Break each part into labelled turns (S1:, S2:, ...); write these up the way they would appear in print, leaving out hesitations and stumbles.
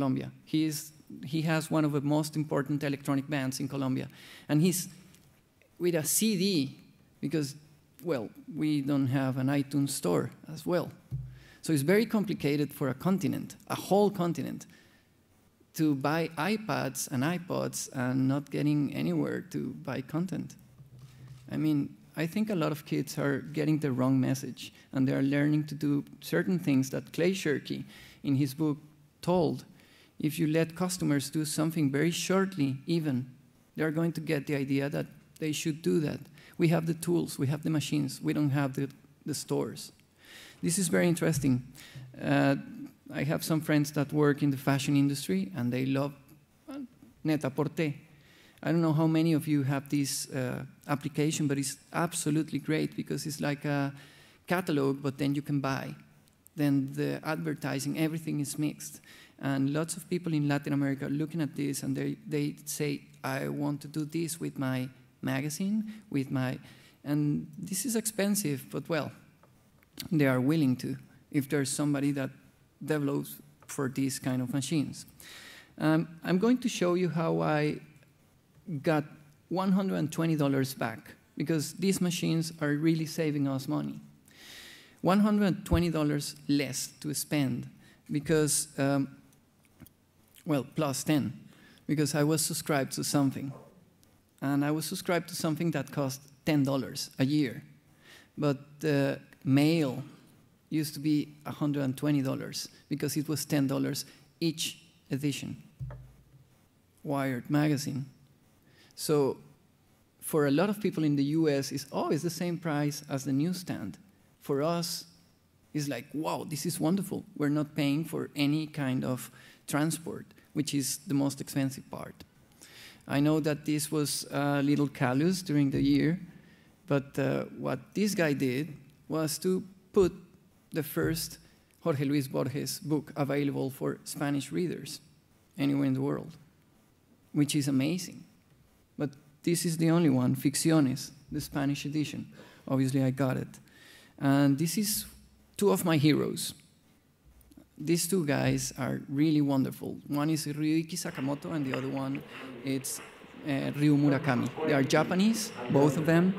S1: Colombia. He has one of the most important electronic bands in Colombia. And he's with a CD because, well, we don't have an iTunes store as well. So it's very complicated for a continent, a whole continent, to buy iPads and iPods and not getting anywhere to buy content. I mean, I think a lot of kids are getting the wrong message, and they are learning to do certain things that Clay Shirky, in his book, told. If you let customers do something very shortly, even, they're going to get the idea that they should do that. We have the tools, we have the machines, we don't have the stores. This is very interesting. I have some friends that work in the fashion industry, and they love Net-a-Porter. I don't know how many of you have this application, but it's absolutely great because it's like a catalog, but then you can buy. Then the advertising, everything is mixed. And lots of people in Latin America are looking at this, and they say, I want to do this with my magazine, and this is expensive, but well, they are willing to, if there's somebody that develops for these kind of machines. I'm going to show you how I got $120 back, because these machines are really saving us money. $120 less to spend, because, well, plus 10, because I was subscribed to something. And I was subscribed to something that cost $10 a year. But the mail used to be $120 because it was $10 each edition. Wired magazine. So for a lot of people in the US, it's always the same price as the newsstand. For us, it's like, wow, this is wonderful. We're not paying for any kind of transport, which is the most expensive part. I know that this was a little callous during the year, but what this guy did was to put the first Jorge Luis Borges book available for Spanish readers anywhere in the world, which is amazing. But this is the only one, Ficciones, the Spanish edition. Obviously, I got it. And this is two of my heroes. These two guys are really wonderful. One is Ryuichi Sakamoto, and the other one is Ryu Murakami. They are Japanese, both of them.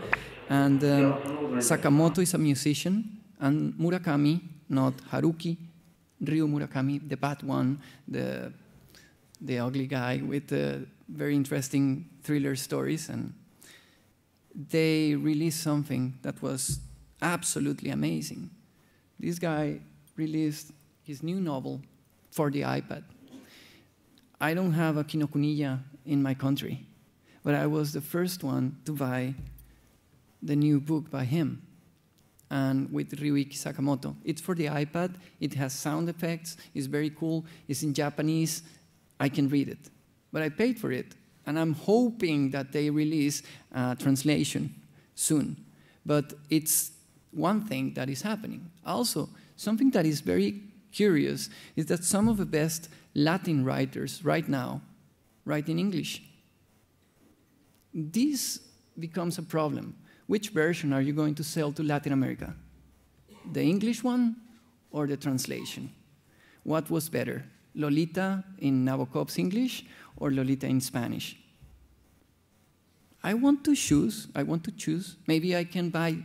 S1: And Sakamoto is a musician, and Murakami, not Haruki, Ryu Murakami, the bad one, the ugly guy with the very interesting thriller stories. And they released something that was absolutely amazing. This guy released his new novel for the iPad. I don't have a Kinokuniya in my country, but I was the first one to buy the new book by him, and with Ryuichi Sakamoto. It's for the iPad, it has sound effects, it's very cool, it's in Japanese, I can read it. But I paid for it, and I'm hoping that they release a translation soon. But it's one thing that is happening. Also, something that is very curious is that some of the best Latin writers right now write in English. This becomes a problem. Which version are you going to sell to Latin America? The English one or the translation? What was better, Lolita in Nabokov's English or Lolita in Spanish? I want to choose. Maybe I can buy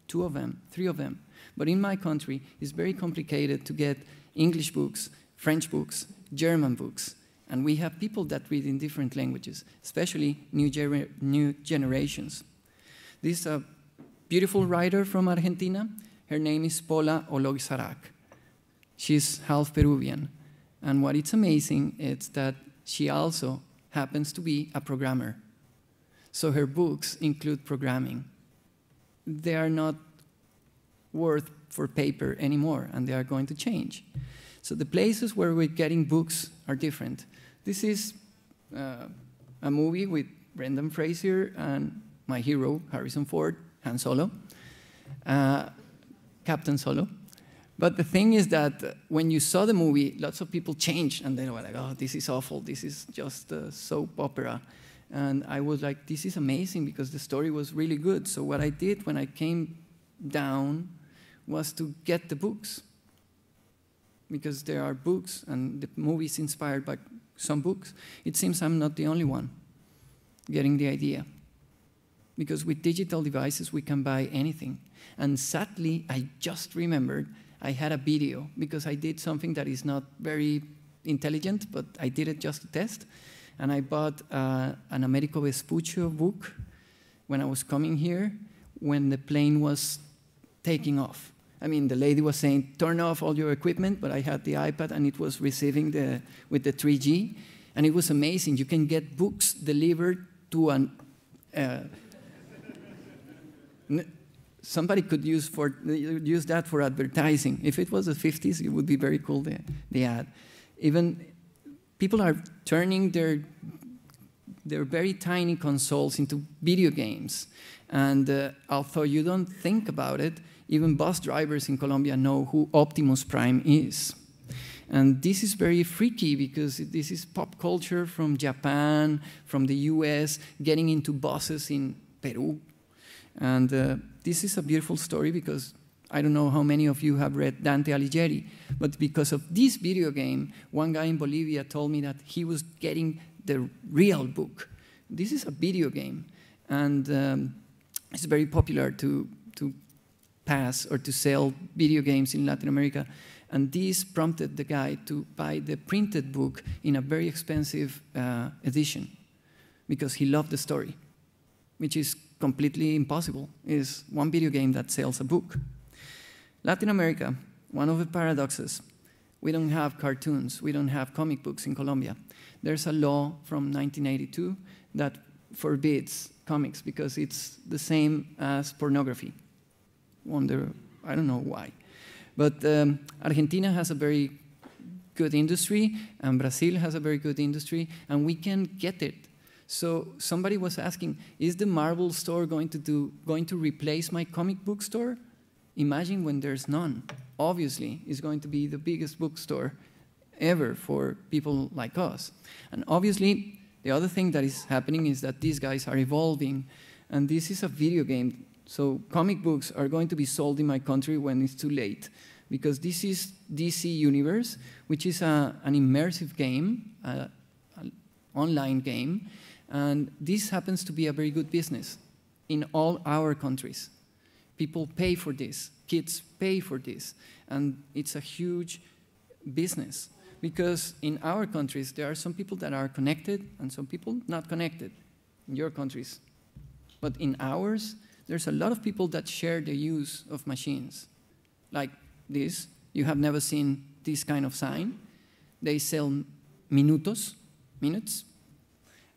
S1: 2 of them, 3 of them. But in my country, it's very complicated to get English books, French books, German books. And we have people that read in different languages, especially new generations. This is a beautiful writer from Argentina. Her name is Paula Ologzarak. She's half Peruvian. And what is amazing is that she also happens to be a programmer. So her books include programming. They are not worth for paper anymore, and they are going to change. So the places where we're getting books are different. This is a movie with Brendan Fraser and my hero, Harrison Ford, Han Solo, Captain Solo. But the thing is that when you saw the movie, lots of people changed, and they were like, oh, this is awful, this is just a soap opera. And I was like, this is amazing, because the story was really good. So what I did when I came down was to get the books. because there are books and the movies inspired by some books. It seems I'm not the only one getting the idea. Because with digital devices, we can buy anything. And sadly, I just remembered I had a video because I did something that is not very intelligent, but I did it just to test. And I bought an Americo Vespuccio book when I was coming here, when the plane was taking off. I mean, the lady was saying, turn off all your equipment, but I had the iPad and it was receiving with the 3G. And it was amazing. You can get books delivered to an... somebody could use that for advertising. If it was the 50s, it would be very cool, the ad. Even people are turning their very tiny consoles into video games. And although you don't think about it, even bus drivers in Colombia know who Optimus Prime is. And this is very freaky because this is pop culture from Japan, from the US, getting into buses in Peru. And this is a beautiful story because I don't know how many of you have read Dante Alighieri, but because of this video game, one guy in Bolivia told me that he was getting the real book. This is a video game, and it's very popular to pass or to sell video games in Latin America. And this prompted the guy to buy the printed book in a very expensive edition because he loved the story, which is completely impossible. It's one video game that sells a book. Latin America, one of the paradoxes, we don't have cartoons, we don't have comic books in Colombia. There's a law from 1982 that forbids comics because it's the same as pornography. I don't know why. But Argentina has a very good industry, and Brazil has a very good industry, and we can get it. So somebody was asking, is the Marvel store going to replace my comic book store? Imagine when there's none. Obviously, it's going to be the biggest bookstore ever for people like us. And obviously, the other thing that is happening is that these guys are evolving, and this is a video game. So comic books are going to be sold in my country when it's too late, because this is DC Universe, which is an immersive game, an online game, and this happens to be a very good business in all our countries. People pay for this, kids pay for this, and it's a huge business, because in our countries there are some people that are connected and some people not connected, in your countries. But in ours, there's a lot of people that share the use of machines. Like this, you have never seen this kind of sign. They sell minutes,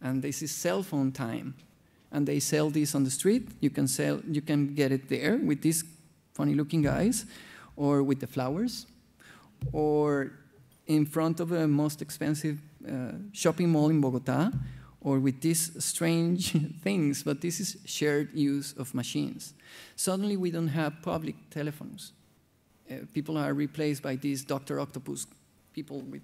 S1: and this is cell phone time. And they sell this on the street. You can get it there with these funny-looking guys, or with the flowers, or in front of the most expensive shopping mall in Bogota, or with these strange things, but this is shared use of machines. Suddenly, we don't have public telephones. People are replaced by these Dr. Octopus people with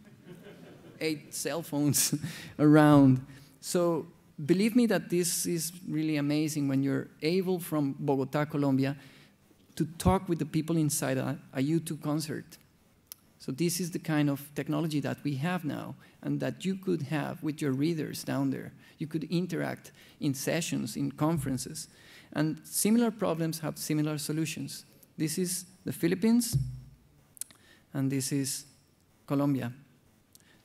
S1: 8 cell phones around. So believe me that this is really amazing when you're able from Bogota, Colombia, to talk with the people inside a U2 concert. So this is the kind of technology that we have now and that you could have with your readers down there. You could interact in sessions, in conferences. And similar problems have similar solutions. This is the Philippines, and this is Colombia.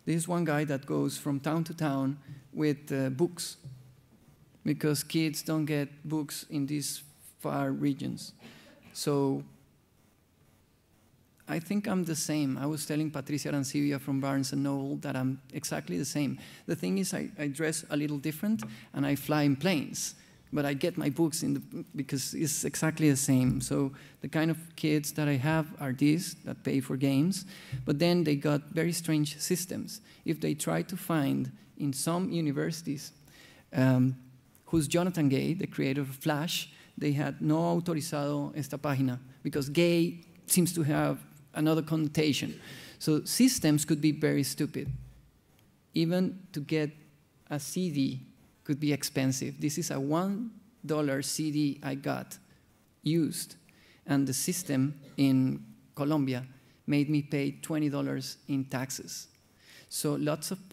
S1: This is one guy that goes from town to town with books, because kids don't get books in these far regions. So I think I'm the same. I was telling Patricia Arancibia from Barnes & Noble that I'm exactly the same. The thing is I dress a little different, and I fly in planes. But I get my books because it's exactly the same. So the kind of kids that I have are these that pay for games, but then they got very strange systems. If they try to find in some universities who's Jonathan Gay, the creator of Flash, they had no autorizado esta página because gay seems to have another connotation. So systems could be very stupid. Even to get a CD could be expensive. This is a $1 CD I got used, and the system in Colombia made me pay $20 in taxes. So lots of